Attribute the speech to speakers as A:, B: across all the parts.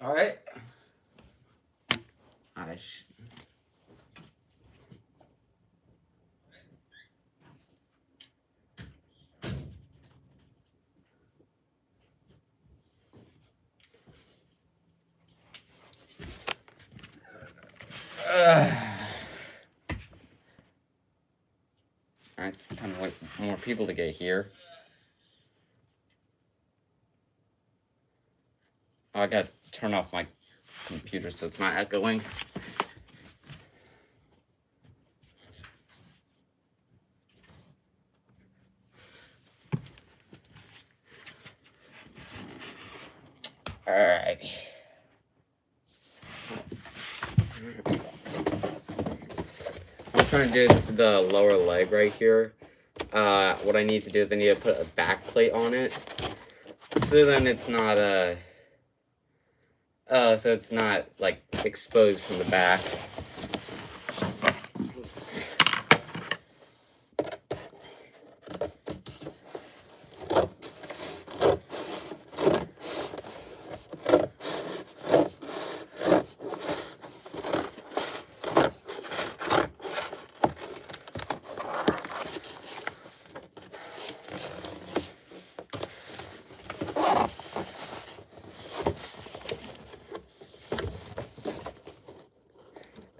A: All right. Alright, it's time to wait for more people to get here. Oh, I gotta turn off my computer so it's not echoing. Alright. I'm trying to do this to the lower leg right here. What I need to do is I need to put a back plate on it. So then it's not so it's not like exposed from the back.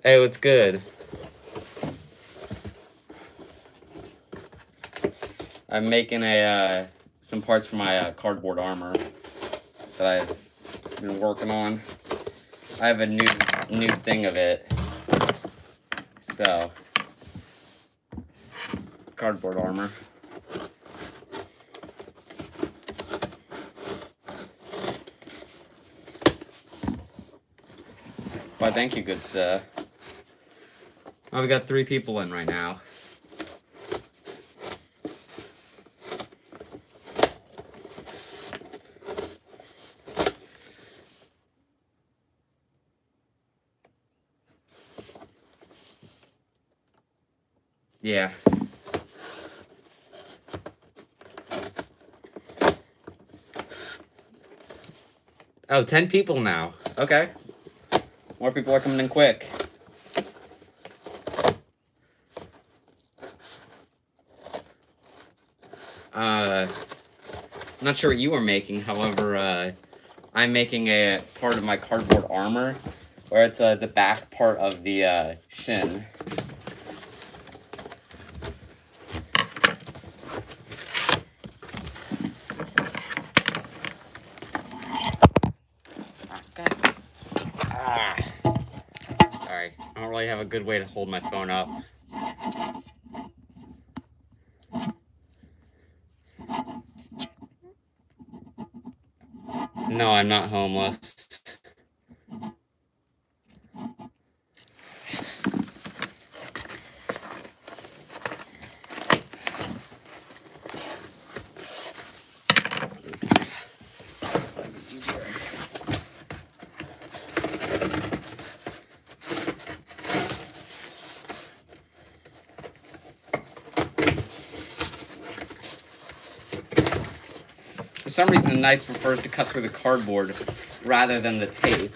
A: Hey, what's good? I'm making some parts for my cardboard armor that I've been working on. I have a new thing of it. So, cardboard armor. Why, thank you, good sir. Oh, we got 3 people in right now. Yeah. Oh, 10 people now. Okay. More people are coming in quick. I'm not sure what you were making, however, I'm making a part of my cardboard armor, where it's the back part of the shin. Sorry, I don't really have a good way to hold my phone up. No, I'm not homeless. For some reason, the knife prefers to cut through the cardboard rather than the tape.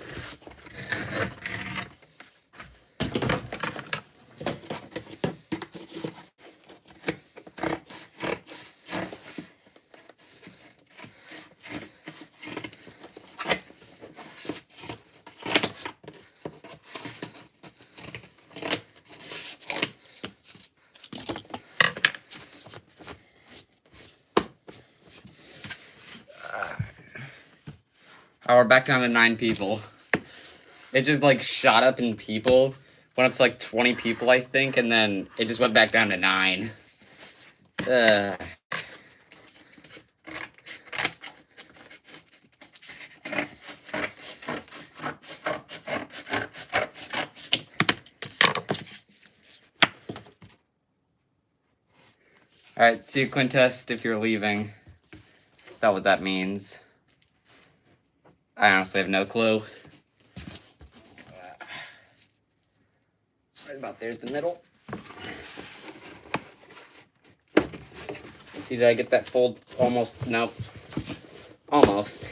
A: Oh, we're back down to 9 people. It just like shot up in people. Went up to like 20 people, I think, and then it just went back down to 9. Alright, see you, Quintest, if you're leaving. Is that what that means? I honestly have no clue. Right about there's the middle. See, did I get that fold? Almost. Nope. Almost.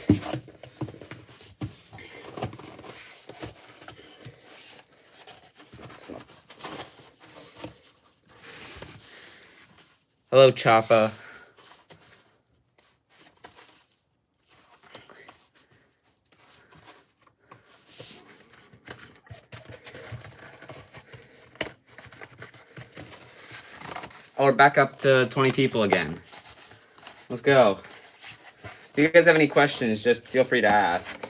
A: Hello, Choppa. Oh, we're back up to 20 people again. Let's go. If you guys have any questions, just feel free to ask.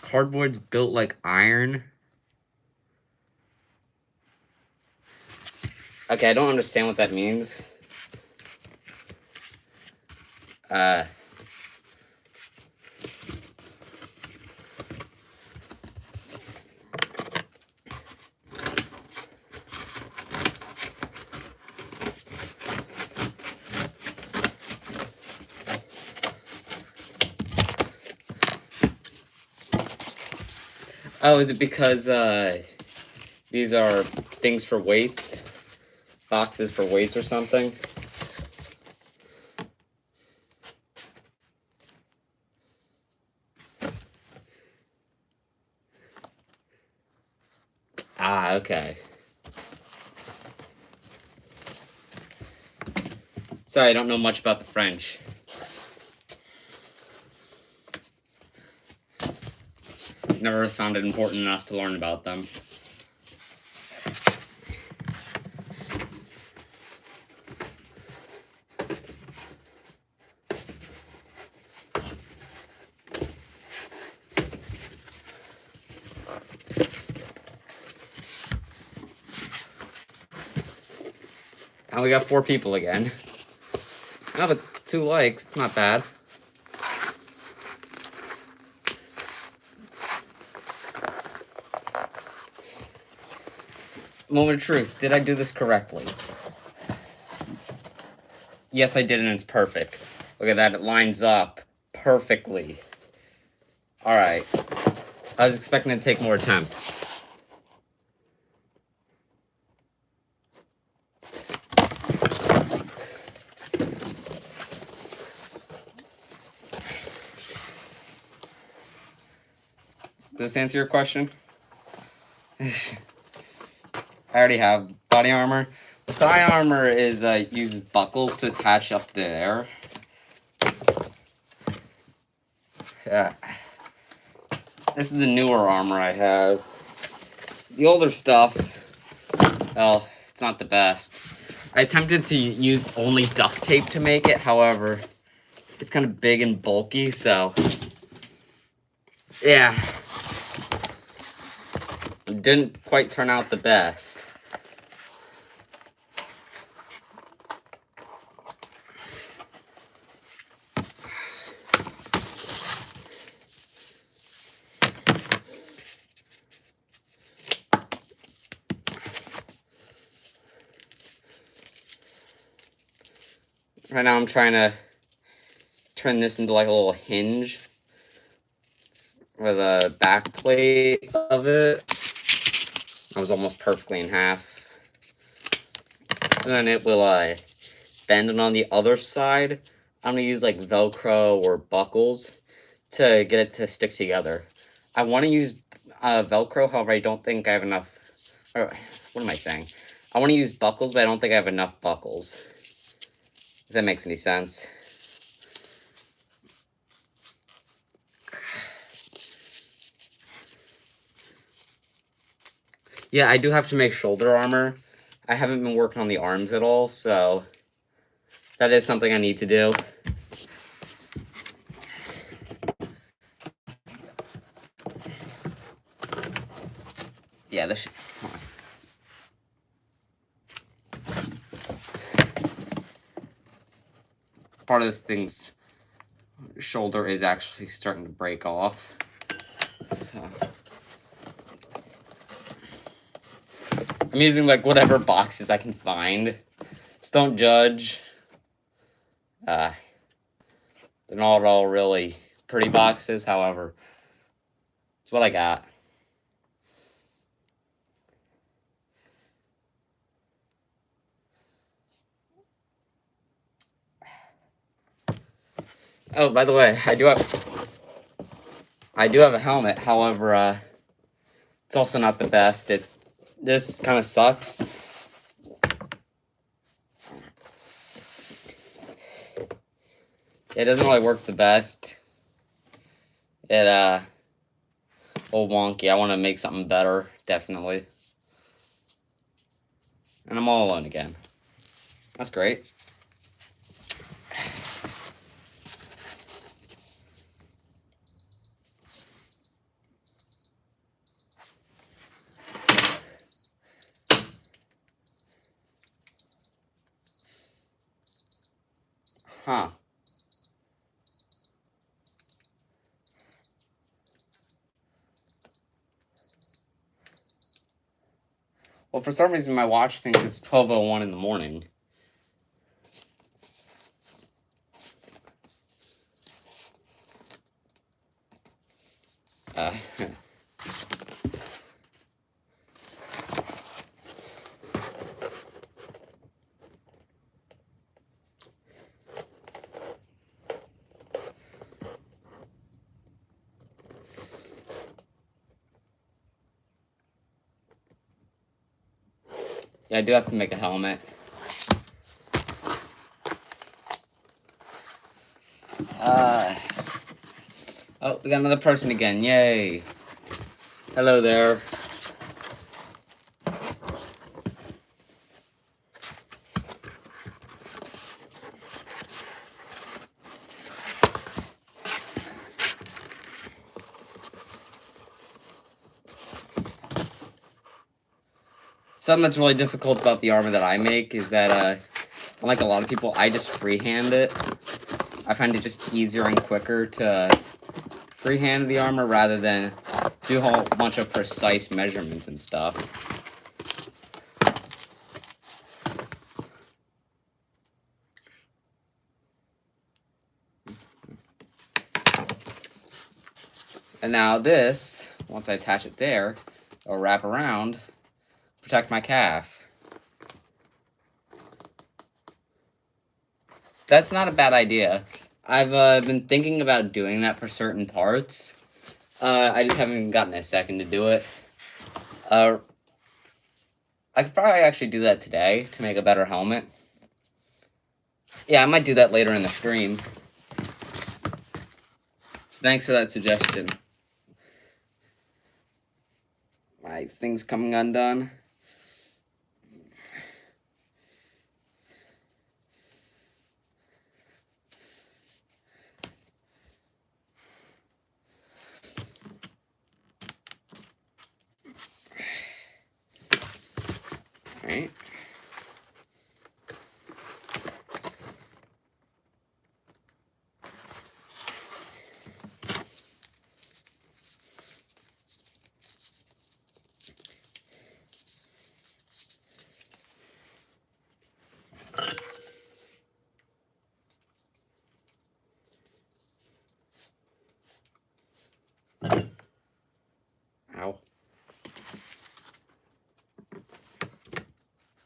A: Cardboard's built like iron. Okay, I don't understand what that means. Oh, is it because these are things for weights? Boxes for weights or something? Ah, okay. Sorry, I don't know much about the French. Never found it important enough to learn about them. And we got 4 people again. Oh, but 2 likes. It's not bad. Moment of truth. Did I do this correctly? Yes, I did, and it's perfect. Look at that. It lines up perfectly. Alright. I was expecting to take more attempts. Does this answer your question? I already have body armor. The thigh armor is uses buckles to attach up there. Yeah. This is the newer armor I have. The older stuff, well, it's not the best. I attempted to use only duct tape to make it, however, it's kind of big and bulky, so yeah. It didn't quite turn out the best. Right now I'm trying to turn this into like a little hinge with a back plate of it. I was almost perfectly in half. So then it will bend, and on the other side, I'm gonna use like Velcro or buckles to get it to stick together. I want to use Velcro, however, I don't think I have enough. Or, what am I saying? I want to use buckles, but I don't think I have enough buckles. If that makes any sense. Yeah, I do have to make shoulder armor. I haven't been working on the arms at all, so that is something I need to do. Yeah, this. Part of this thing's shoulder is actually starting to break off. I'm using like whatever boxes I can find. Just don't judge. They're not all really pretty boxes, however, it's what I got. Oh, by the way, I do have a helmet. However, it's also not the best. This kind of sucks. It doesn't really work the best. It a little wonky. I want to make something better, definitely. And I'm all alone again. That's great. Huh. Well, for some reason, my watch thinks it's 12:01 in the morning. Yeah, I do have to make a helmet. Oh, we got another person again. Yay. Hello there. Something that's really difficult about the armor that I make is that, unlike a lot of people, I just freehand it. I find it just easier and quicker to freehand the armor rather than do a whole bunch of precise measurements and stuff. And now this, once I attach it there, it'll wrap around, protect my calf. That's not a bad idea. I've been thinking about doing that for certain parts. I just haven't gotten a second to do it. I could probably actually do that today to make a better helmet. Yeah, I might do that later in the stream. So thanks for that suggestion. My thing's coming undone. Alright. Ow.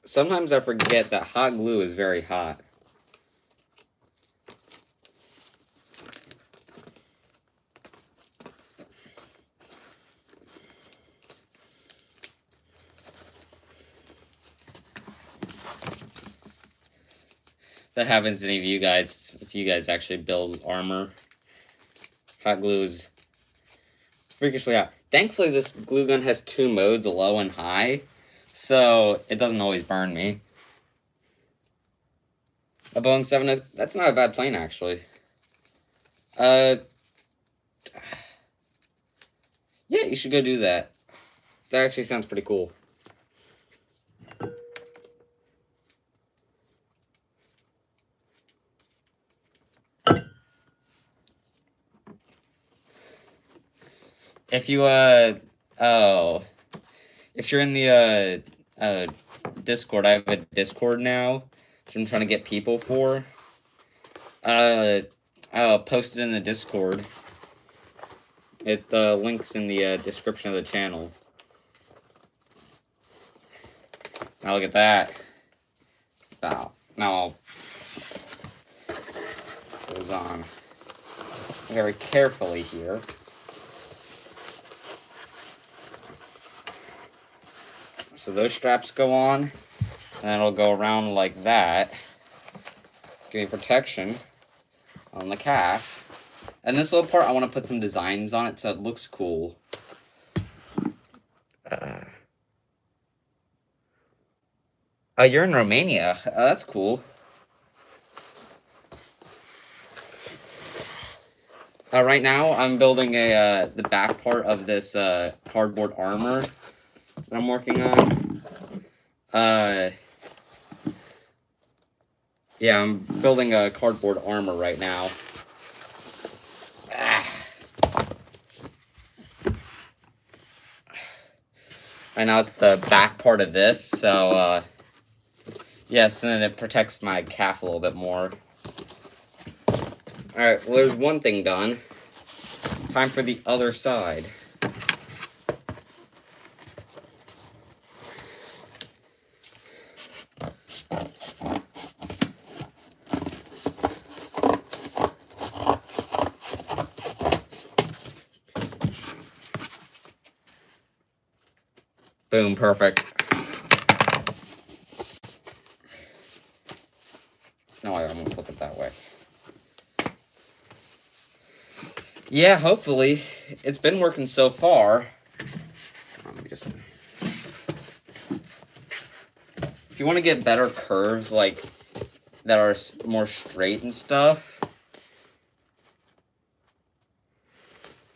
A: Sometimes I forget that hot glue is very hot. That happens to any of you guys, if you guys actually build armor. Hot glue is freakishly hot. Thankfully, this glue gun has 2 modes, low and high, so it doesn't always burn me. A Boeing 7, that's not a bad plane, actually. Yeah, you should go do that. That actually sounds pretty cool. If you, if you're in the, Discord, I have a Discord now, which I'm trying to get people for. I'll post it in the Discord. It links in the description of the channel. Now look at that. Now goes on very carefully here. So those straps go on, and then it'll go around like that. Give me protection on the calf. And this little part, I want to put some designs on it so it looks cool. You're in Romania. That's cool. Right now, I'm building the back part of this cardboard armor that I'm working on. Yeah, I'm building a cardboard armor right now. Right now, it's the back part of this, so yes, and then it protects my calf a little bit more. Alright, well, there's one thing done. Time for the other side. Boom, perfect. No, I'm gonna flip it that way. Yeah, hopefully. It's been working so far. Let me just... If you want to get better curves, like, that are more straight and stuff,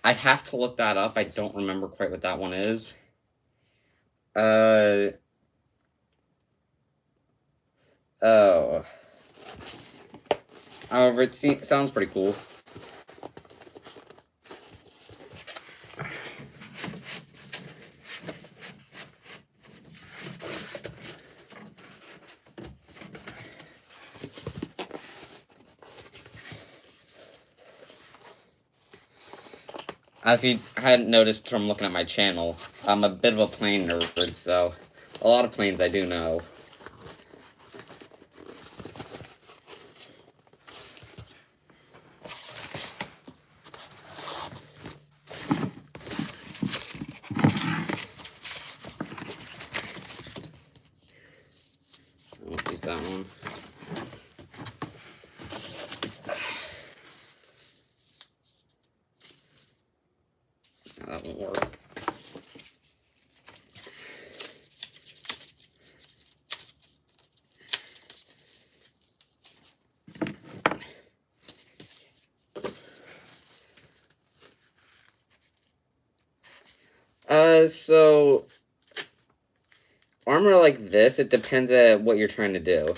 A: I'd have to look that up. I don't remember quite what that one is. Oh. However, it sounds pretty cool. If you hadn't noticed from looking at my channel, I'm a bit of a plane nerd, so a lot of planes I do know. I won't use that one. No, that won't work. So armor like this, it depends on what you're trying to do.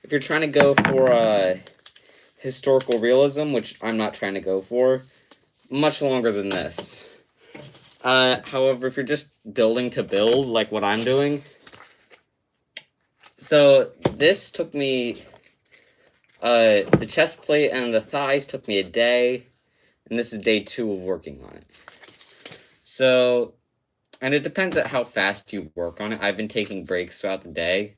A: If you're trying to go for historical realism, which I'm not trying to go for, much longer than this. However, if you're just building to build, like what I'm doing, so this took me, the chest plate and the thighs took me a day, and this is day 2 of working on it. So, and it depends on how fast you work on it. I've been taking breaks throughout the day.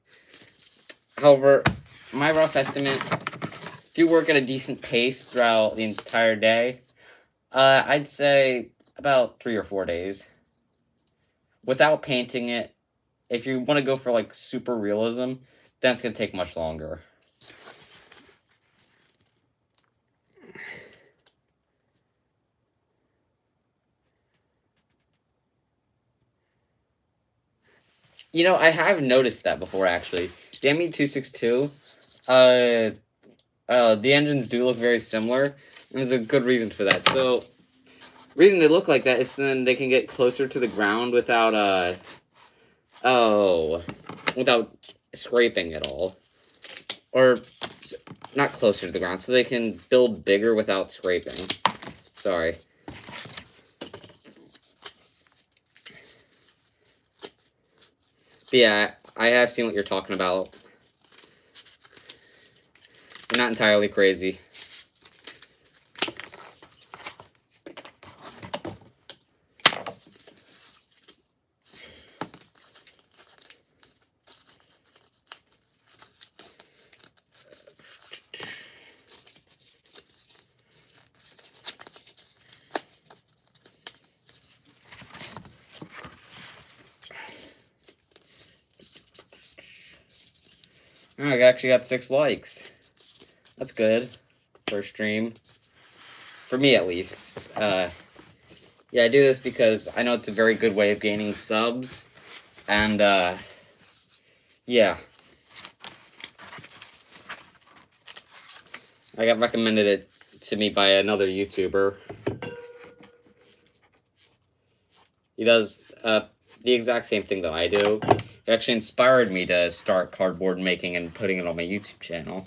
A: However, my rough estimate, if you work at a decent pace throughout the entire day, I'd say about 3 or 4 days. Without painting it, if you want to go for like super realism, then it's going to take much longer. You know, I have noticed that before, actually. The ME262, the engines do look very similar, and there's a good reason for that. So, the reason they look like that is then they can get closer to the ground without, without scraping at all. Or, not closer to the ground, so they can build bigger without scraping. Sorry. But yeah, I have seen what you're talking about. You're not entirely crazy. Oh, I actually got 6 likes. That's good for a stream. For me, at least. Yeah, I do this because I know it's a very good way of gaining subs. And, yeah. I got recommended it to me by another YouTuber. He does the exact same thing that I do. It actually inspired me to start cardboard making and putting it on my YouTube channel.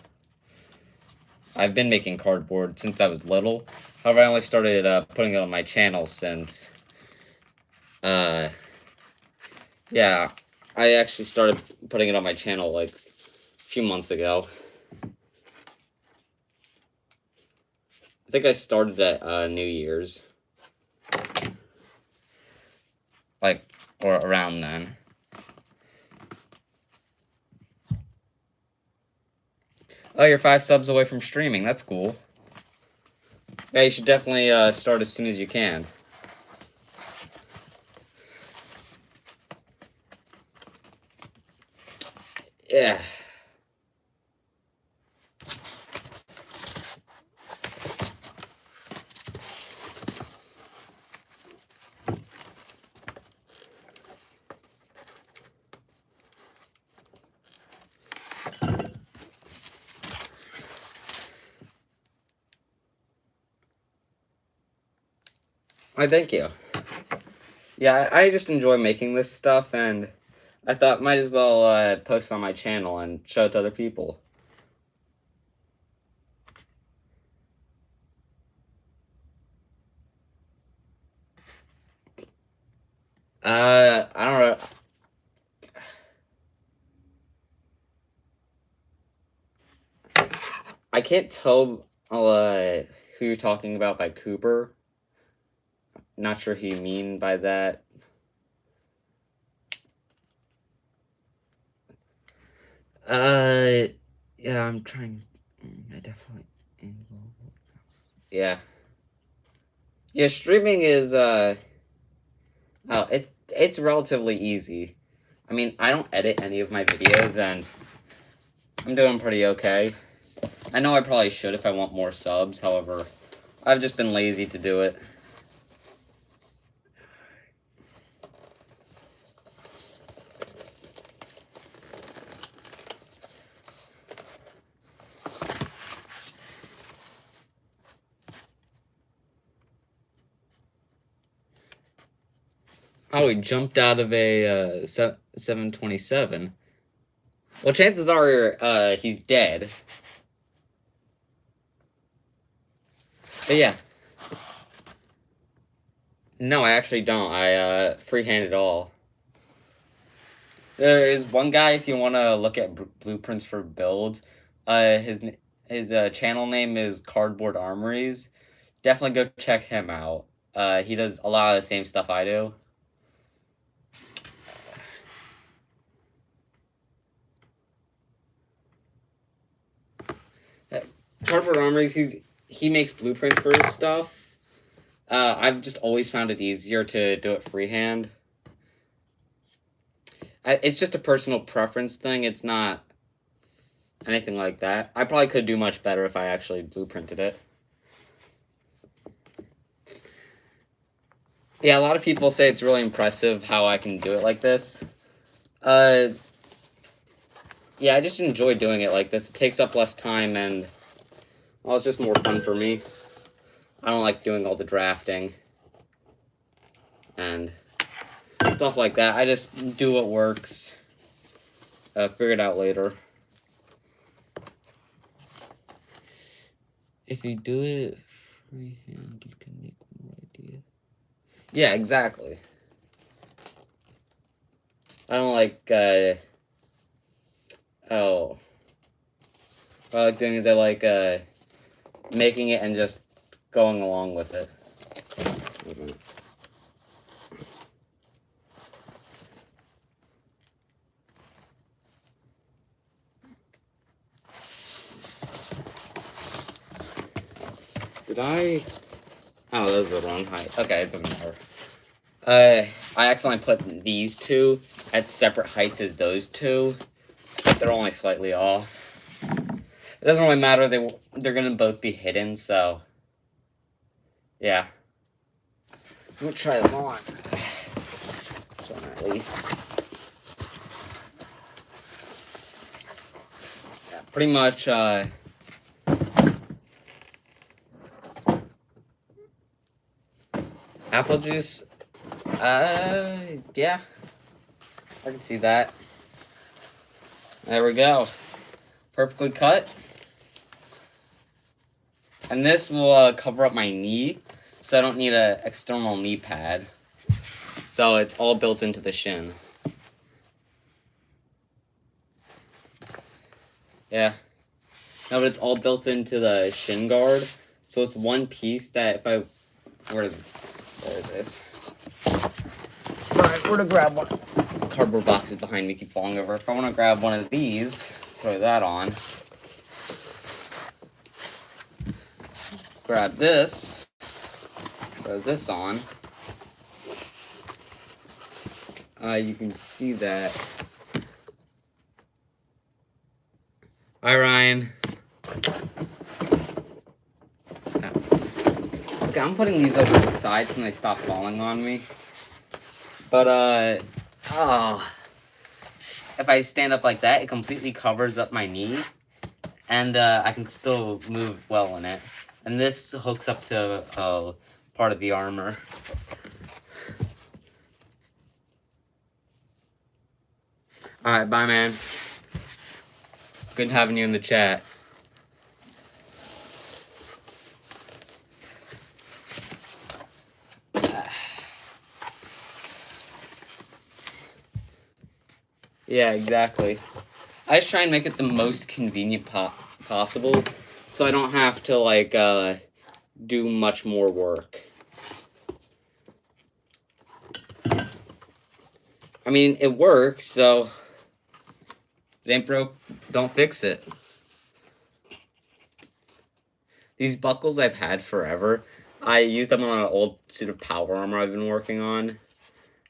A: I've been making cardboard since I was little. However, I only started putting it on my channel since... yeah, I actually started putting it on my channel like a few months ago. I think I started at New Year's. Like, or around then. Oh, you're 5 subs away from streaming. That's cool. Yeah, you should definitely start as soon as you can. Yeah. Why, thank you. Yeah, I just enjoy making this stuff, and I thought might as well post on my channel and show it to other people. I don't know. I can't tell who you're talking about by Cooper. Not sure who you mean by that. Yeah, I'm trying. I definitely. Yeah. Yeah, streaming is, it's relatively easy. I mean, I don't edit any of my videos, and I'm doing pretty okay. I know I probably should if I want more subs, however, I've just been lazy to do it. Oh, he jumped out of a 727. Well, chances are he's dead. But yeah. No, I actually don't. I freehand it all. There is one guy, if you want to look at blueprints for builds, his channel name is Cardboard Armories. Definitely go check him out. He does a lot of the same stuff I do. Cardboard Armories, he makes blueprints for his stuff. I've just always found it easier to do it freehand. It's just a personal preference thing. It's not anything like that. I probably could do much better if I actually blueprinted it. Yeah, a lot of people say it's really impressive how I can do it like this. Yeah, I just enjoy doing it like this. It takes up less time, and, well, it's just more fun for me. I don't like doing all the drafting and stuff like that. I just do what works. Figure it out later. If you do it freehand, you can make more ideas. Yeah, exactly. I don't like, oh. What I like doing is I like, making it and just going along with it. Did I? Oh, those are the wrong height. Okay, it doesn't matter. I accidentally put these two at separate heights as those two. they're only slightly off. It doesn't really matter. They're gonna both be hidden, so yeah. I'm gonna try them on. This one at least. Yeah, pretty much. Apple juice. Yeah, I can see that. There we go. Perfectly cut. And this will cover up my knee, so I don't need an external knee pad. So it's all built into the shin. Yeah. No, but it's all built into the shin guard. So it's one piece that if I where is this? Alright, where to grab one? Cardboard boxes behind me keep falling over. If I want to grab one of these, throw that on. Grab this. Throw this on. You can see that. Hi, Ryan. Okay, I'm putting these over the sides and they stop falling on me. But, if I stand up like that, it completely covers up my knee. And I can still move well in it. And this hooks up to part of the armor. Alright, bye, man. Good having you in the chat. Yeah, exactly. I just try and make it the most convenient possible, so I don't have to, like, do much more work. I mean, it works, so if it ain't broke, don't fix it. These buckles I've had forever. I used them on an old suit of power armor I've been working on.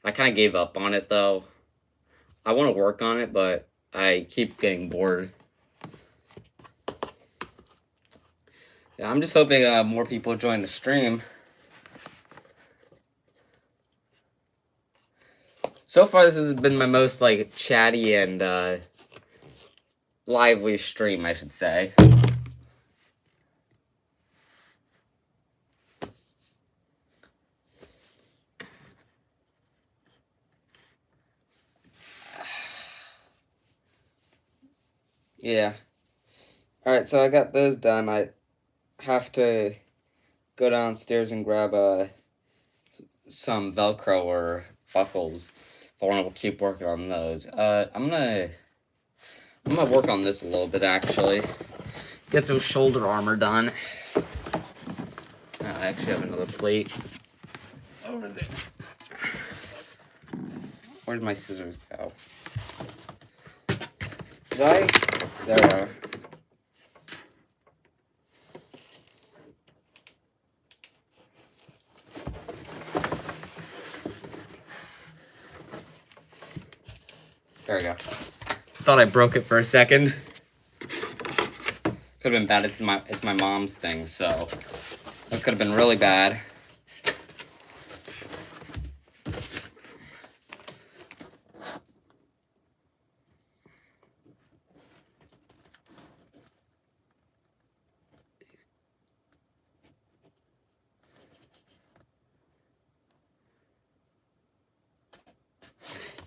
A: I kind of gave up on it, though. I want to work on it, but I keep getting bored. Yeah, I'm just hoping more people join the stream. So far, this has been my most, like, chatty and lively stream, I should say. Yeah. Alright, so I got those done. I have to go downstairs and grab some Velcro or buckles if I want to keep working on those. I'm gonna work on this a little bit, actually. Get some shoulder armor done. I actually have another plate over there. Where'd my scissors go? Did I? There we are. There we go. Thought I broke it for a second. Could have been bad. It's my mom's thing, so it could have been really bad.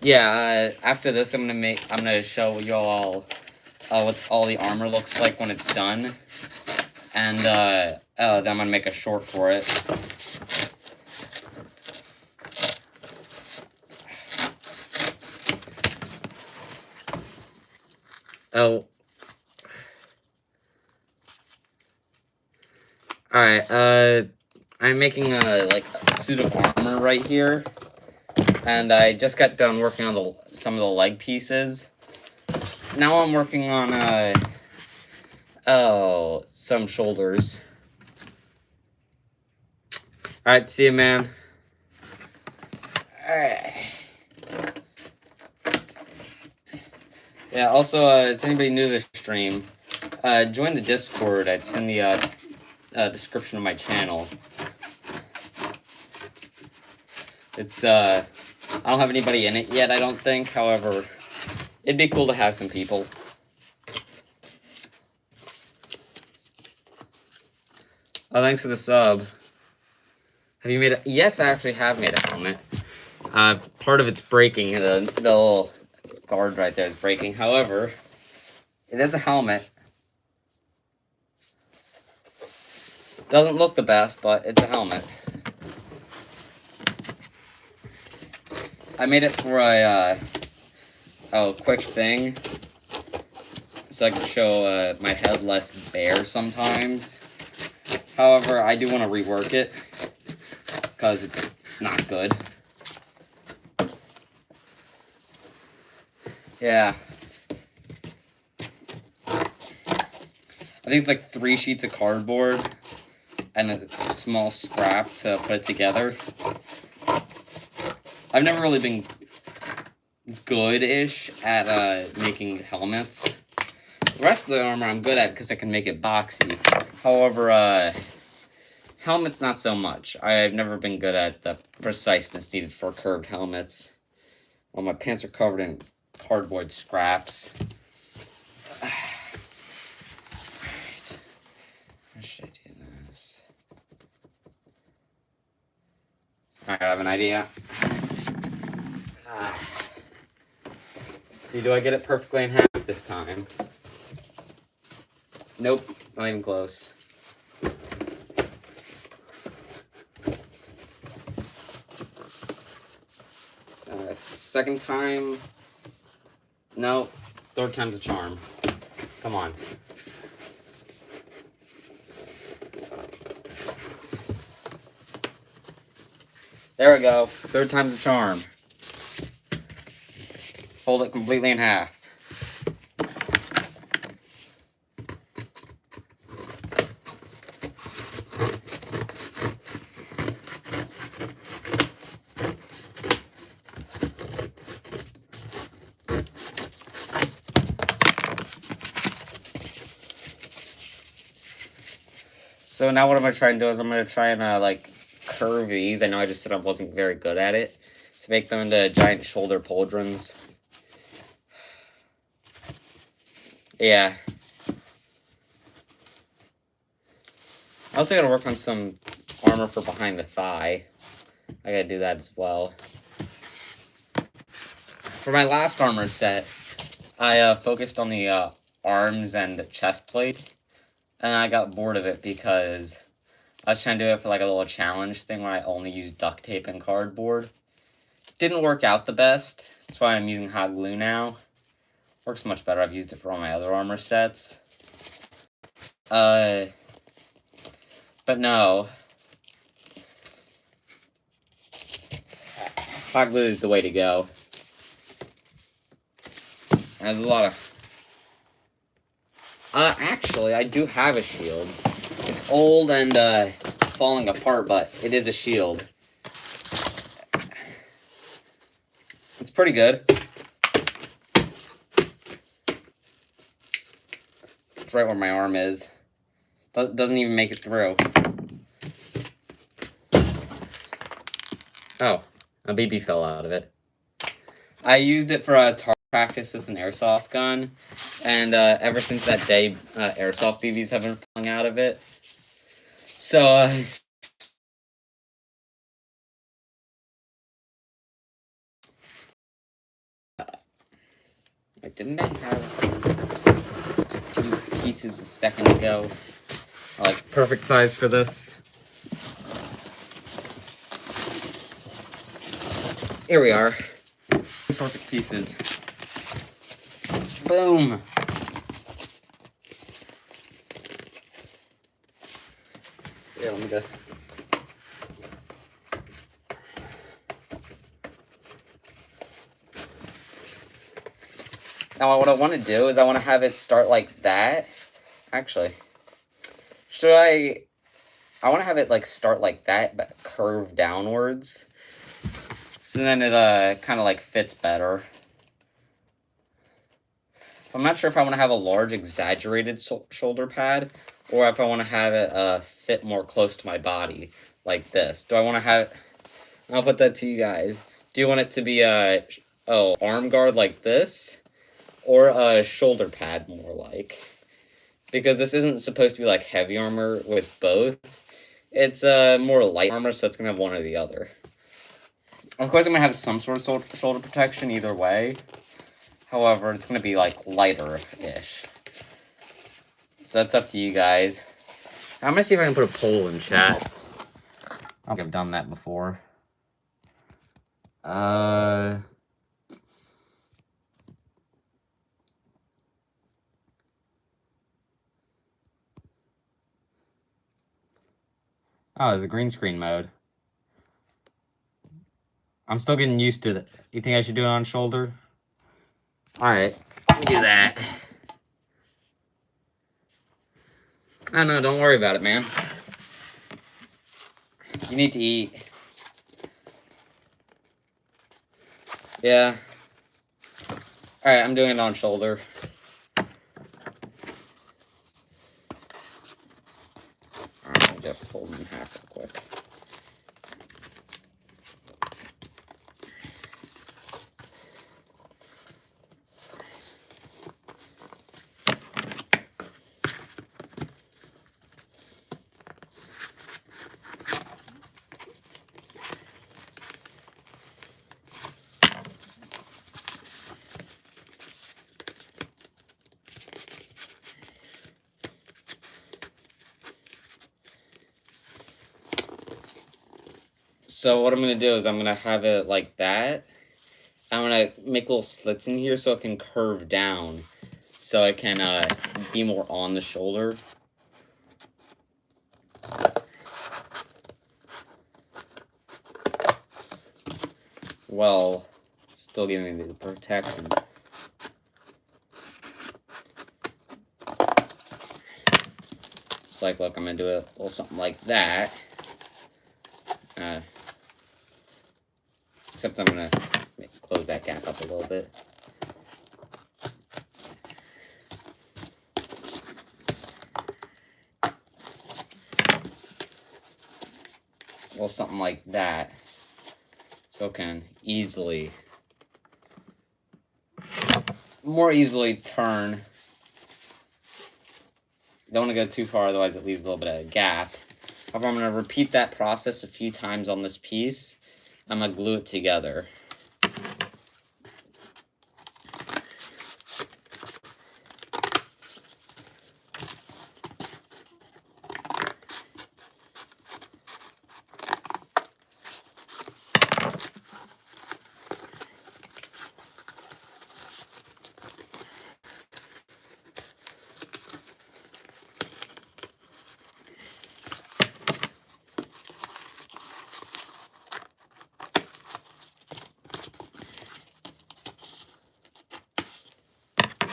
A: Yeah, after this, I'm gonna show y'all what all the armor looks like when it's done, and then I'm gonna make a short for it. Oh, all right. I'm making like a suit of armor right here. And I just got done working on some of the leg pieces. Now I'm working on some shoulders. Alright, see you, man. Alright. Yeah, Yeah, also, to anybody new to this stream, join the Discord. It's in the description of my channel. It's, I don't have anybody in it yet, I don't think. However, it'd be cool to have some people. Oh, thanks for the sub. Have you made a... Yes, I actually have made a helmet. Part of it's breaking. The little guard right there is breaking. However, it is a helmet. Doesn't look the best, but it's a helmet. I made it for a quick thing, so I can show my head less bare sometimes. However, I do want to rework it because it's not good. Yeah. I think it's like 3 sheets of cardboard and a small scrap to put it together. I've never really been good-ish at making helmets. The rest of the armor I'm good at because I can make it boxy. However, helmets not so much. I've never been good at the preciseness needed for curved helmets. Well, my pants are covered in cardboard scraps. Alright. How should I do this? Alright, I have an idea. See, do I get it perfectly in half this time? Nope, not even close. Second time. No, third time's a charm. Come on. There we go. Third time's a charm. Fold it completely in half. So now what I'm going to try and do is I'm going to try and like curve these. I know I just said I wasn't very good at it. To make them into giant shoulder pauldrons. Yeah. I also got to work on some armor for behind the thigh. I got to do that as well. For my last armor set, I focused on the arms and chest plate. And I got bored of it because I was trying to do it for like a little challenge thing where I only used duct tape and cardboard. Didn't work out the best. That's why I'm using hot glue now. Works much better. I've used it for all my other armor sets. But no. Hot glue is the way to go. There's a lot of... actually, I do have a shield. It's old and falling apart, but it is a shield. It's pretty good. It's right where my arm is. Doesn't even make it through. Oh, a BB fell out of it. I used it for a target practice with an airsoft gun, and ever since that day, airsoft BBs have been falling out of it. So, wait, didn't I have a few pieces a second ago? Like, perfect size for this. Here we are. Perfect pieces. Boom. Yeah, let me just... Now, what I want to do is I want to have it start like that. Actually, should I want to have it like start like that, but curve downwards. So then it kind of like fits better. I'm not sure if I want to have a large, exaggerated shoulder pad, or if I want to have it fit more close to my body, like this. Do I want to have it... I'll put that to you guys. Do you want it to be a arm guard like this, or a shoulder pad more like? Because this isn't supposed to be like heavy armor with both. It's more light armor, so it's gonna have one or the other. Of course, I'm gonna have some sort of shoulder protection either way. However, it's gonna be like lighter-ish. So that's up to you guys. I'm gonna see if I can put a poll in chat. I think I've done that before. Oh, there's a green screen mode. I'm still getting used to it. You think I should do it on shoulder? Alright, let me do that. I know, don't worry about it, man. You need to eat. Yeah. Alright, I'm doing it on shoulder. Alright, let me just fold them in half real quick. So what I'm going to do is I'm going to have it like that. I'm going to make little slits in here so it can curve down. So it can be more on the shoulder. Well, still giving me the protection. It's like, look, I'm going to do a little something like that. Except I'm going to close that gap up a little bit. A little something like that. So it can more easily turn. Don't want to go too far, otherwise it leaves a little bit of a gap. However, I'm going to repeat that process a few times on this piece. I'm going to glue it together.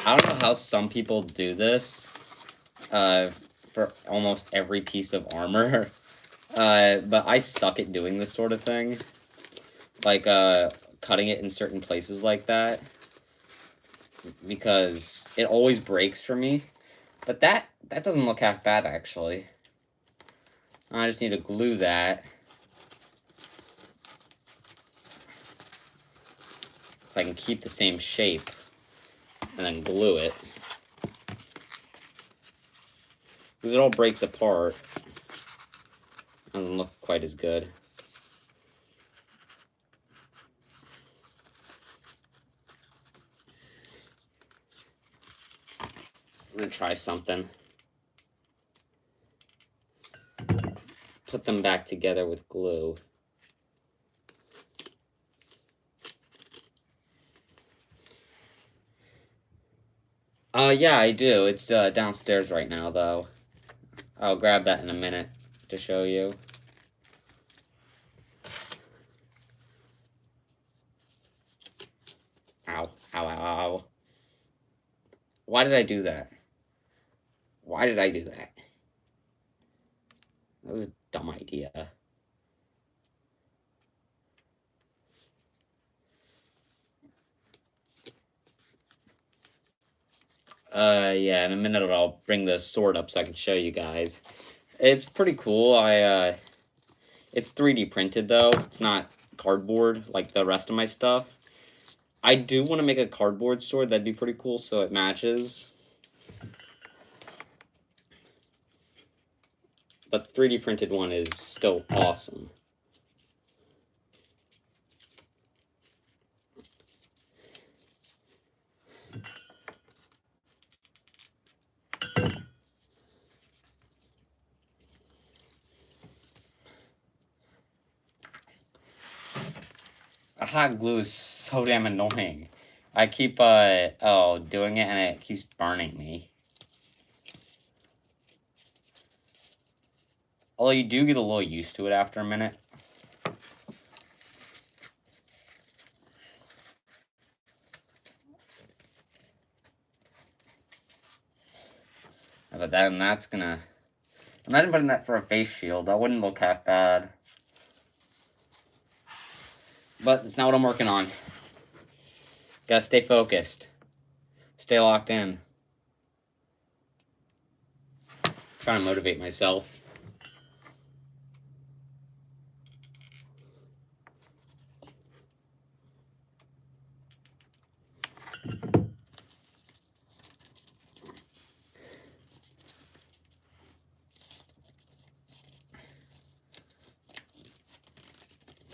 A: I don't know how some people do this for almost every piece of armor, but I suck at doing this sort of thing. Like, cutting it in certain places like that. Because it always breaks for me. But that doesn't look half bad, actually. I just need to glue that. If I can keep the same shape. And then glue it. Because it all breaks apart. Doesn't look quite as good. I'm gonna try something. Put them back together with glue. Yeah, I do. It's downstairs right now, though. I'll grab that in a minute to show you. Ow, ow, ow, ow. Why did I do that? Why did I do that? That was a dumb idea. Yeah, in a minute I'll bring the sword up so I can show you guys. It's pretty cool. It's 3D printed though. It's not cardboard like the rest of my stuff. I do want to make a cardboard sword. That'd be pretty cool so it matches. But the 3D printed one is still awesome. Hot glue is so damn annoying. I keep doing it and it keeps burning me. Although you do get a little used to it after a minute. But then that's gonna... Imagine putting that for a face shield. That wouldn't look half bad. But it's not what I'm working on. Gotta stay focused. Stay locked in. Trying to motivate myself.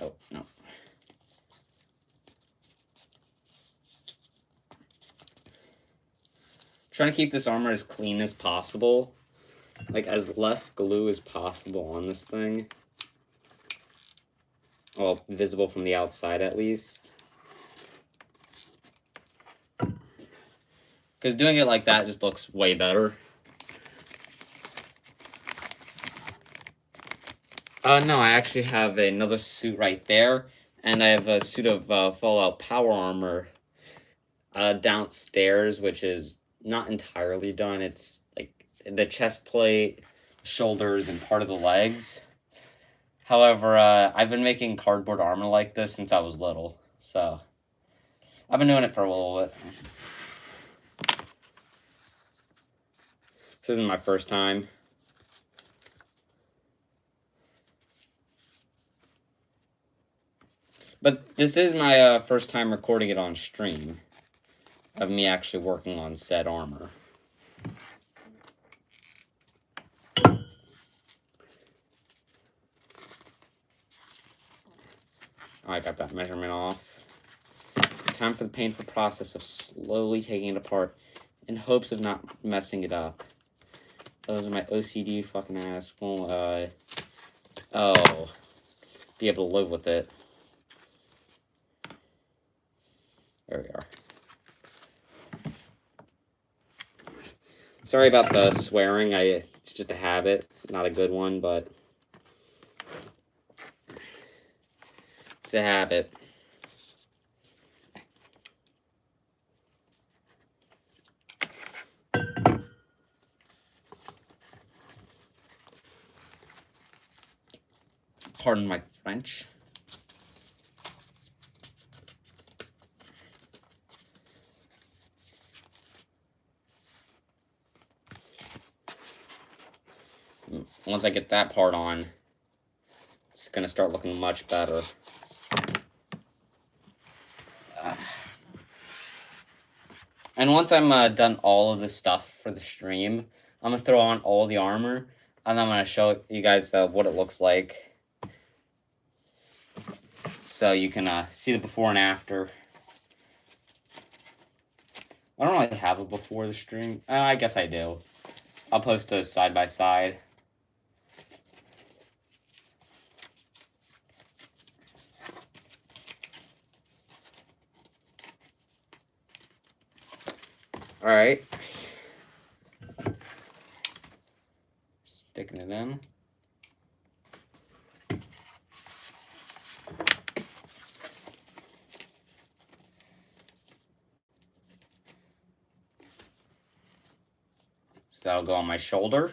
A: Oh, no. Trying to keep this armor as clean as possible. Like, as less glue as possible on this thing. Well, visible from the outside at least. Because doing it like that just looks way better. No, I actually have another suit right there. And I have a suit of Fallout Power Armor downstairs, which is not entirely done. It's like the chest plate, shoulders, and part of the legs. However, I've been making cardboard armor like this since I was little. So, I've been doing it for a little bit. This isn't my first time. But this is my first time recording it on stream. Of me actually working on said armor. I got that measurement off. Time for the painful process of slowly taking it apart in hopes of not messing it up. Those are my OCD fucking ass won't, be able to live with it. There we are. Sorry about the swearing. It's just a habit, not a good one, but it's a habit. Pardon my French. Once I get that part on, it's going to start looking much better. And once I'm done all of this stuff for the stream, I'm going to throw on all the armor, and I'm going to show you guys what it looks like. So you can see the before and after. I don't really have a before the stream. I guess I do. I'll post those side by side. Alright. Sticking it in. So that'll go on my shoulder.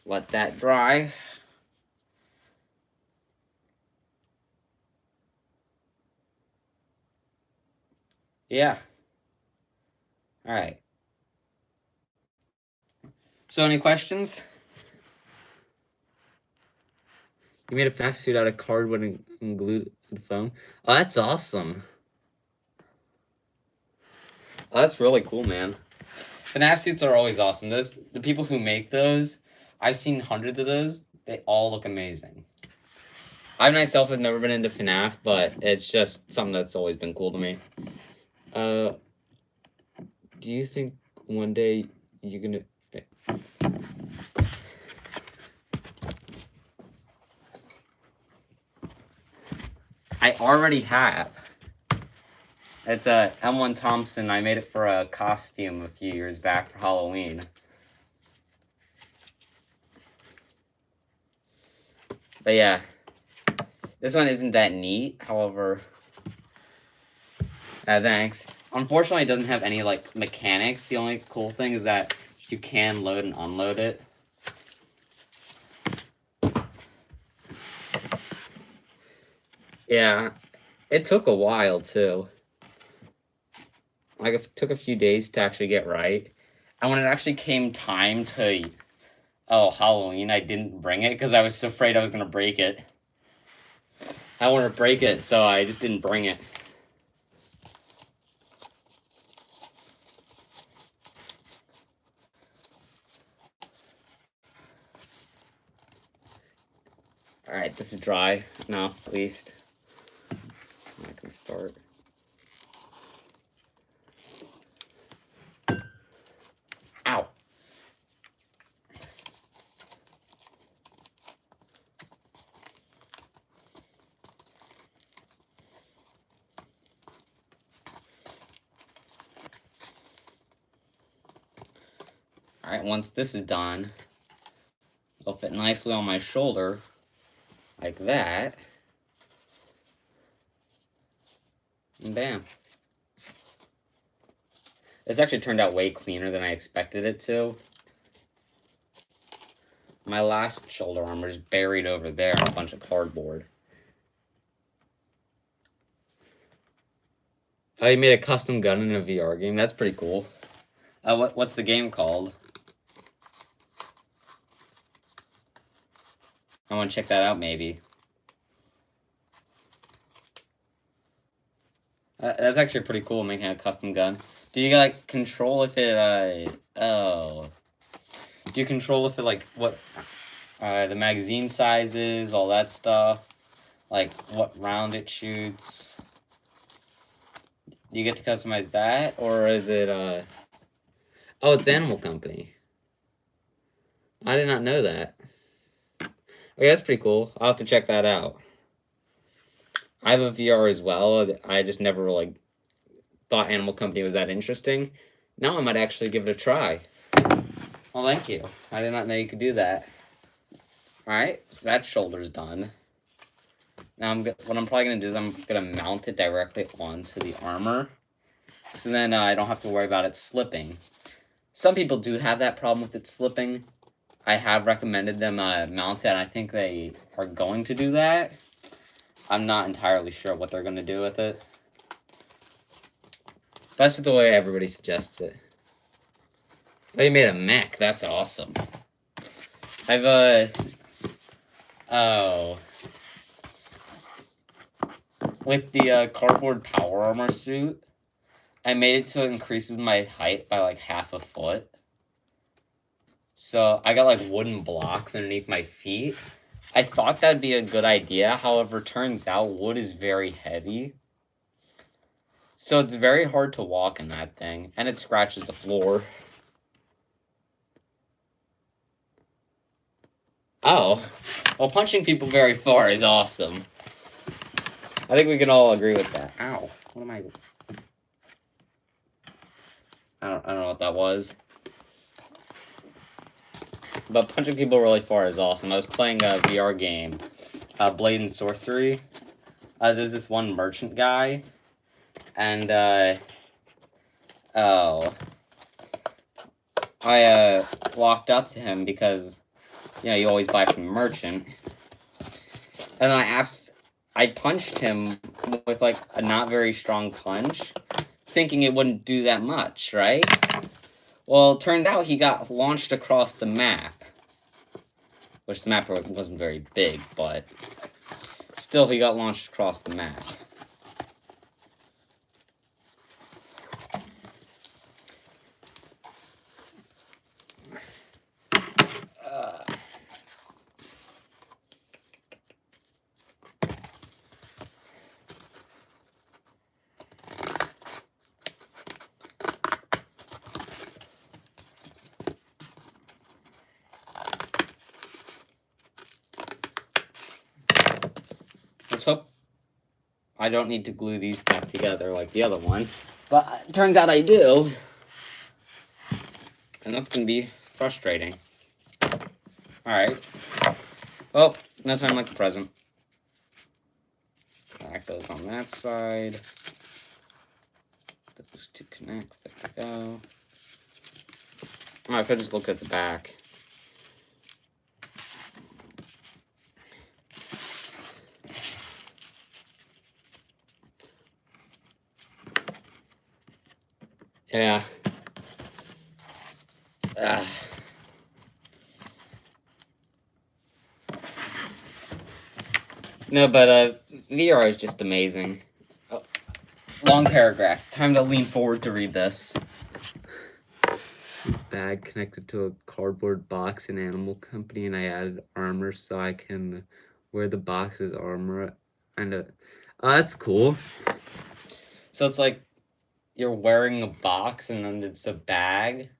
A: Let that dry. Yeah. All right. So, any questions? You made a FNAF suit out of cardboard and glued foam. Oh, that's awesome. Oh, that's really cool, man. FNAF suits are always awesome. The people who make those, I've seen hundreds of those. They all look amazing. I myself have never been into FNAF, but it's just something that's always been cool to me. Do you think one day you're gonna... I already have. It's a M1 Thompson. I made it for a costume a few years back for Halloween. But yeah, this one isn't that neat. However, thanks. Unfortunately, it doesn't have any like mechanics. The only cool thing is that you can load and unload it. Yeah, it took a while too. Like, it took a few days to actually get right. And when it actually came time to, Halloween, I didn't bring it because I was so afraid I was going to break it. I wanted to break it, so I just didn't bring it. Alright, this is dry now, at least. I can start. Ow. Alright, once this is done, it'll fit nicely on my shoulder, like that. And bam. This actually turned out way cleaner than I expected it to. My last shoulder armor is buried over there in a bunch of cardboard. Oh, you made a custom gun in a VR game? That's pretty cool. What's the game called? I want to check that out, maybe. That's actually pretty cool, making a custom gun. Do you, like, control if it, oh. Do you control if it, like, what, the magazine sizes, all that stuff? Like, what round it shoots? Do you get to customize that? Or is it, oh, it's Animal Company. I did not know that. Okay, that's pretty cool. I'll have to check that out. I have a VR as well. I just never, like, thought Animal Company was that interesting. Now I might actually give it a try. Well, thank you. I did not know you could do that. Alright, so that shoulder's done. Now, what I'm probably going to do is I'm going to mount it directly onto the armor. So then I don't have to worry about it slipping. Some people do have that problem with it slipping. I have recommended them mount it, and I think they are going to do that. I'm not entirely sure what they're going to do with it. That's just the way everybody suggests it. Oh, you made a mech. That's awesome. Oh. With the cardboard power armor suit, I made it so it increases my height by like half a foot. So I got like wooden blocks underneath my feet. I thought that'd be a good idea. However, turns out wood is very heavy. So it's very hard to walk in that thing. And it scratches the floor. Oh. Well, punching people very far is awesome. I think we can all agree with that. Ow. What am I... I don't know what that was. But punching people really far is awesome. I was playing a VR game, Blade and Sorcery. There's this one merchant guy, and I walked up to him because you always buy from the merchant. And then I punched him with like a not very strong punch, thinking it wouldn't do that much, right? Well, it turned out he got launched across the map. Which the map wasn't very big, but still he got launched across the map. Let's hope I don't need to glue these back together like the other one. But it turns out I do. And that's going to be frustrating. Alright. Well, no time like the present. That goes on that side. Those two connect. There we go. Oh, I could just look at the back. Yeah. No, but VR is just amazing. Oh, long paragraph. Time to lean forward to read this. Bag connected to a cardboard box in Animal Company, and I added armor so I can wear the box's armor. And oh, that's cool. So it's like you're wearing a box and then it's a bag.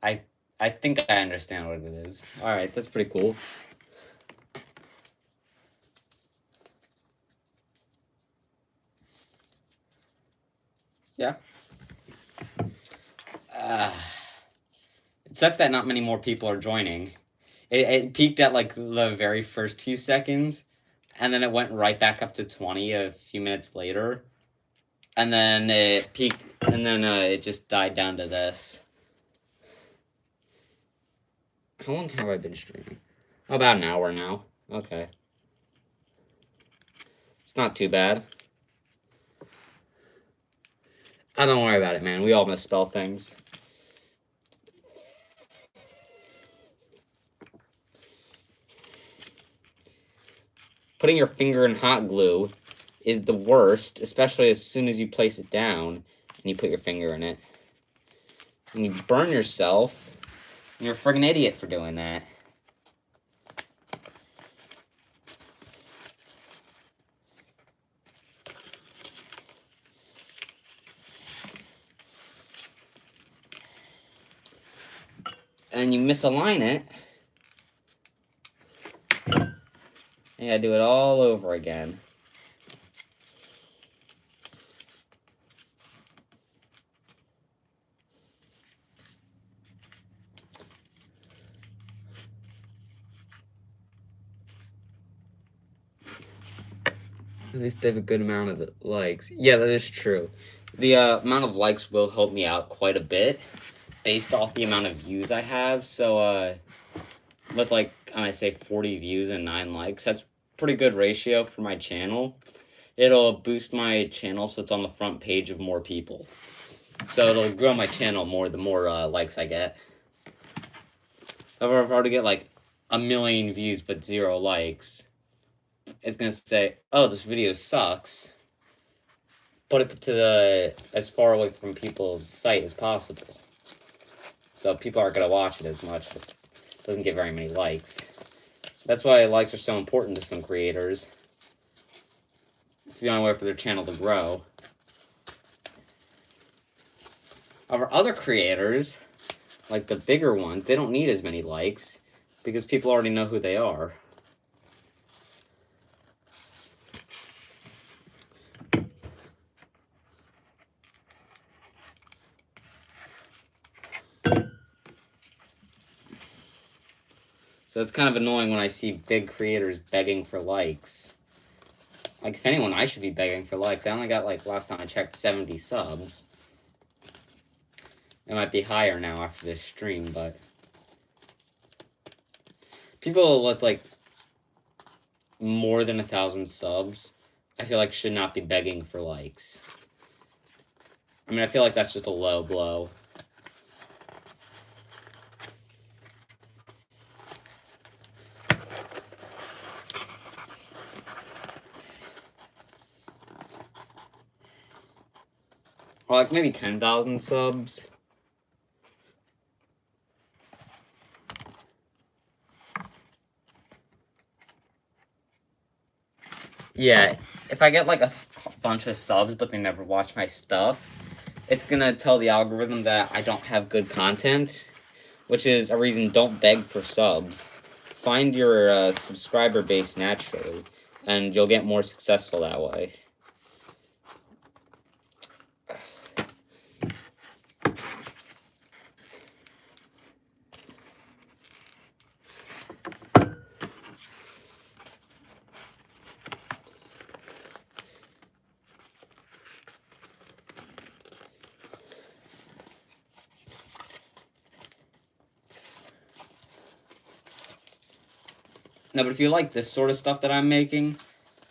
A: I think I understand what it is. Alright, that's pretty cool. Yeah. It sucks that not many more people are joining. It peaked at like the very first few seconds, and then it went right back up to 20 a few minutes later. And then it peaked, and then it just died down to this. How long have I been streaming? About an hour now. Okay. It's not too bad. Don't worry about it, man. We all misspell things. Putting your finger in hot glue is the worst, especially as soon as you place it down and you put your finger in it. And you burn yourself. And you're a friggin' idiot for doing that. And you misalign it. You gotta do it all over again. At least they have a good amount of likes. Yeah, that is true. The amount of likes will help me out quite a bit based off the amount of views I have. So, with like, I say 40 views and 9 likes, that's pretty good ratio for my channel. It'll boost my channel so it's on the front page of more people. So it'll grow my channel more the more likes I get. However, if I were to get like 1 million views but 0 likes, it's gonna say, oh, this video sucks. Put it to as far away from people's sight as possible. So people aren't gonna watch it as much. It doesn't get very many likes. That's why likes are so important to some creators. It's the only way for their channel to grow. However, other creators, like the bigger ones, they don't need as many likes because people already know who they are. So it's kind of annoying when I see big creators begging for likes. Like, if anyone, I should be begging for likes. I only got, like, last time I checked, 70 subs. It might be higher now after this stream, but People with like more than 1,000 subs, I feel like should not be begging for likes. I mean, I feel like that's just a low blow. Or like maybe 10,000 subs. Yeah, if I get like a bunch of subs but they never watch my stuff, it's gonna tell the algorithm that I don't have good content, which is a reason don't beg for subs. Find your subscriber base naturally, and you'll get more successful that way. No, but if you like this sort of stuff that I'm making,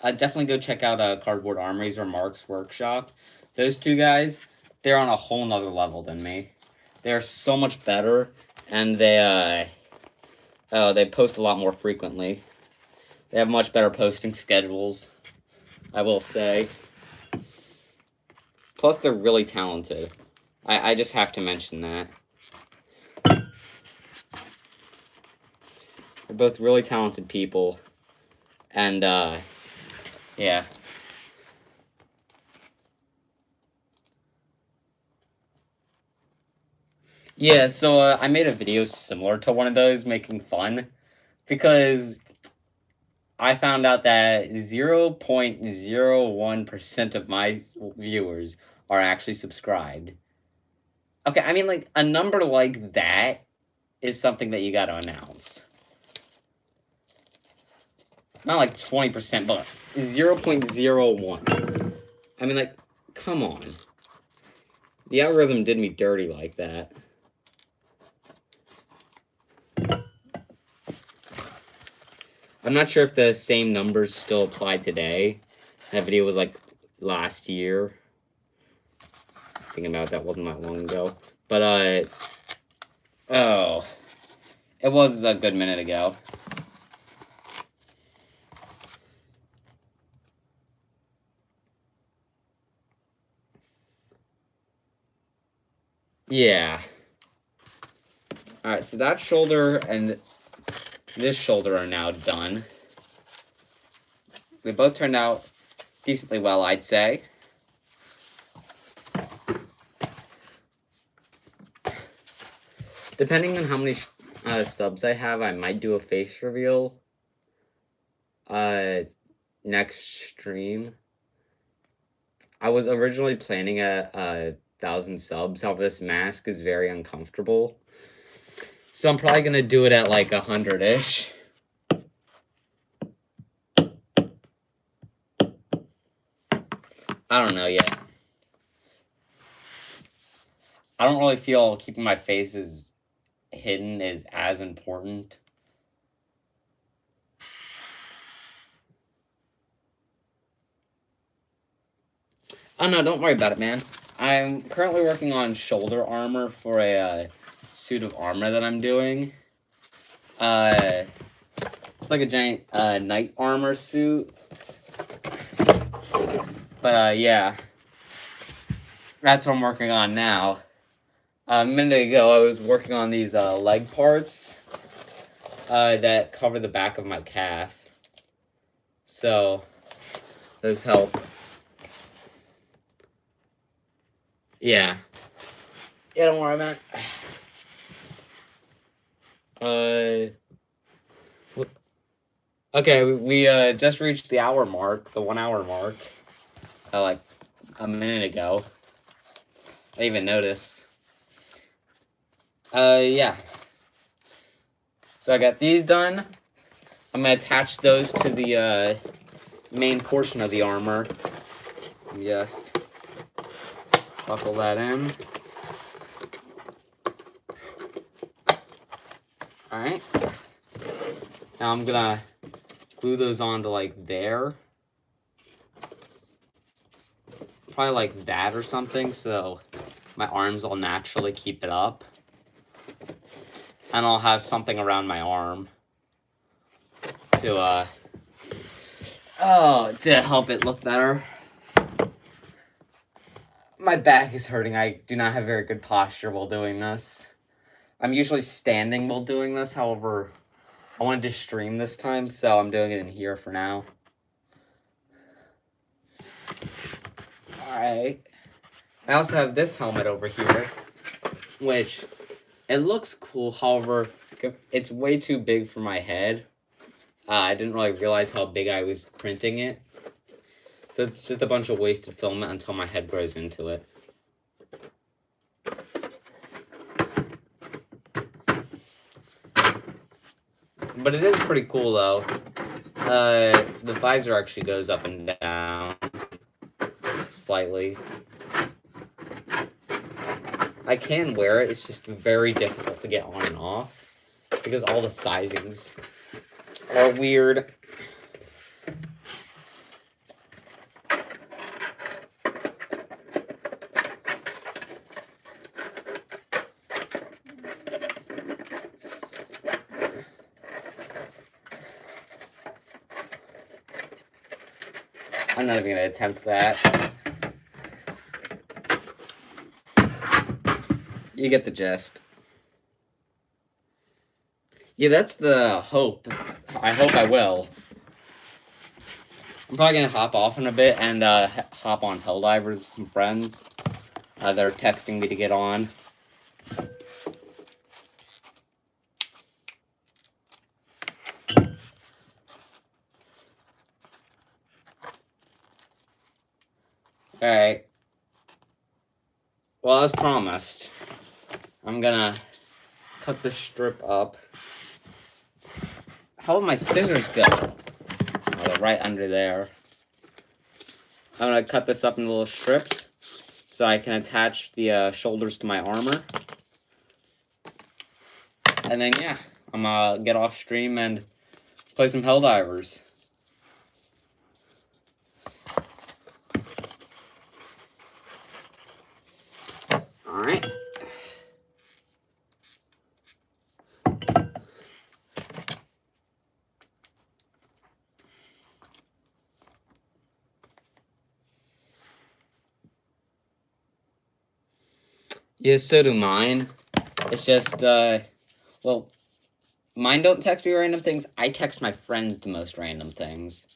A: definitely go check out Cardboard Armories or Mark's Workshop. Those two guys, they're on a whole nother level than me. They're so much better, and they post a lot more frequently. They have much better posting schedules, I will say. Plus, they're really talented. I just have to mention that. They're both really talented people. And, yeah. Yeah, so I made a video similar to one of those, making fun. Because I found out that 0.01% of my viewers are actually subscribed. Okay, I mean, like, a number like that is something that you gotta announce. Not like 20%, but 0.01. I mean, like, come on. The algorithm did me dirty like that. I'm not sure if the same numbers still apply today. That video was like last year. Thinking about it, that wasn't that long ago. But, oh. It was a good minute ago. Yeah. Alright, so that shoulder and this shoulder are now done. They both turned out decently well, I'd say. Depending on how many subs I have, I might do a face reveal next stream. I was originally planning at 1,000 subs. However, this mask is very uncomfortable. So I'm probably going to do it at like 100-ish. I don't know yet. I don't really feel keeping my face hidden is as important. Oh no, don't worry about it, man. I'm currently working on shoulder armor for a suit of armor that I'm doing. It's like a giant knight armor suit. But yeah, that's what I'm working on now. A minute ago, I was working on these leg parts that cover the back of my calf. So, those help. Yeah. Yeah, don't worry, man. Okay, we just reached the hour mark, the 1 hour mark. Like a minute ago. I didn't even notice. Yeah. So I got these done. I'm gonna attach those to the main portion of the armor. Just buckle that in. Alright. Now I'm gonna glue those onto like there. Probably like that or something, so my arms will naturally keep it up. And I'll have something around my arm to help it look better. My back is hurting. I do not have very good posture while doing this. I'm usually standing while doing this, however, I wanted to stream this time, so I'm doing it in here for now. Alright. I also have this helmet over here, which it looks cool, however, it's way too big for my head. I didn't really realize how big I was printing it. So it's just a bunch of wasted filament until my head grows into it. But it is pretty cool, though. The visor actually goes up and down slightly. I can wear it, it's just very difficult to get on and off because all the sizings are weird. I'm not even gonna attempt that. You get the gist. Yeah, that's the hope. I hope I will. I'm probably gonna hop off in a bit and hop on Helldivers with some friends. They're texting me to get on. Alright. Well, as promised, I'm gonna cut this strip up. How did my scissors go? Oh, they're right under there. I'm gonna cut this up in little strips so I can attach the shoulders to my armor. And then, yeah, I'm gonna get off stream and play some Helldivers. Alright. Yeah, so do mine. It's just, well, mine don't text me random things. I text my friends the most random things.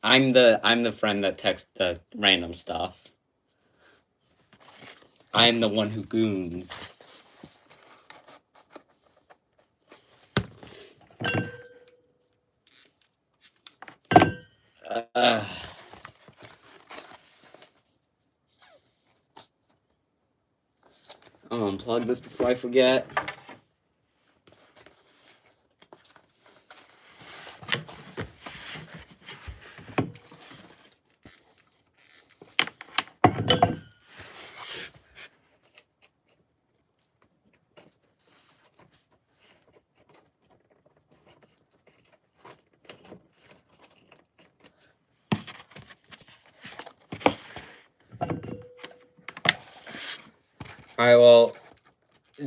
A: I'm the friend that texts the random stuff. I'm the one who goons. I'll unplug this before I forget. Alright, well,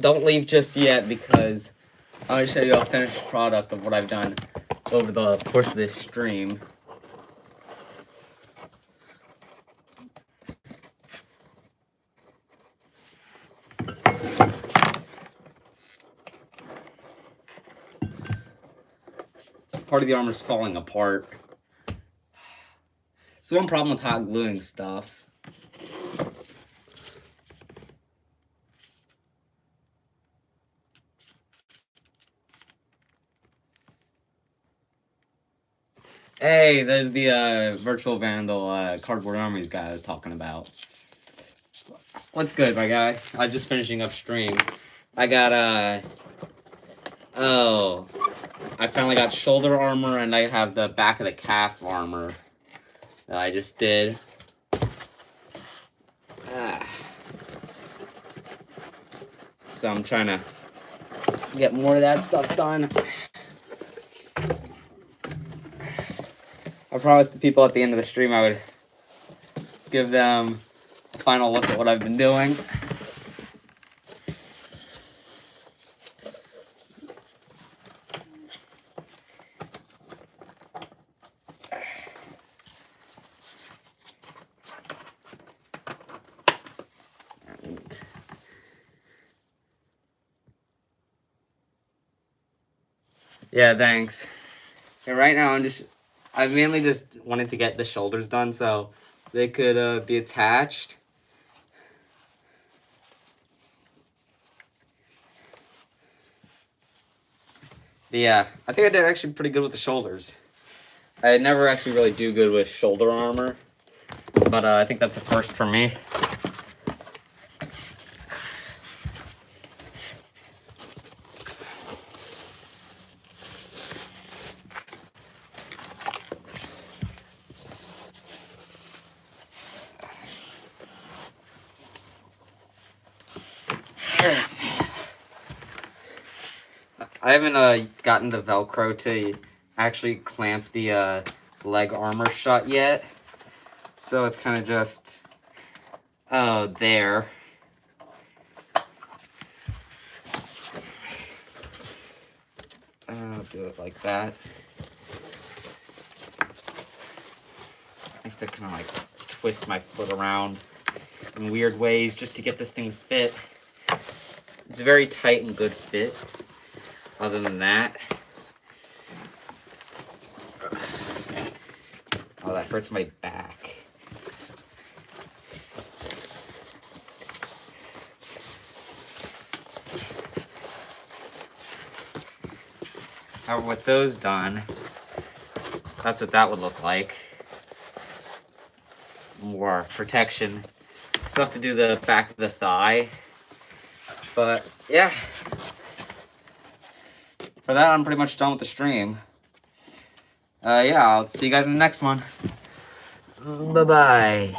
A: don't leave just yet because I want to show you a finished product of what I've done over the course of this stream. Part of the armor's falling apart. So one problem with hot gluing stuff. Hey, there's the Virtual Vandal cardboard armies guy I was talking about. What's good, my guy? I was just finishing up stream. I got I finally got shoulder armor and I have the back of the calf armor that I just did. So I'm trying to get more of that stuff done. I promised the people at the end of the stream I would give them a final look at what I've been doing. Yeah, thanks. And right now I mainly just wanted to get the shoulders done so they could be attached. But yeah, I think I did actually pretty good with the shoulders. I never actually really do good with shoulder armor, but I think that's a first for me. I haven't gotten the Velcro to actually clamp the leg armor shut yet, so it's kind of just there. I'll do it like that. I have to kind of like twist my foot around in weird ways just to get this thing fit. It's a very tight and good fit. Other than that, oh, that hurts my back. However, with those done, that's what that would look like. More protection. Still have to do the back of the thigh. But yeah. For that, I'm pretty much done with the stream. Yeah, I'll see you guys in the next one. Bye-bye.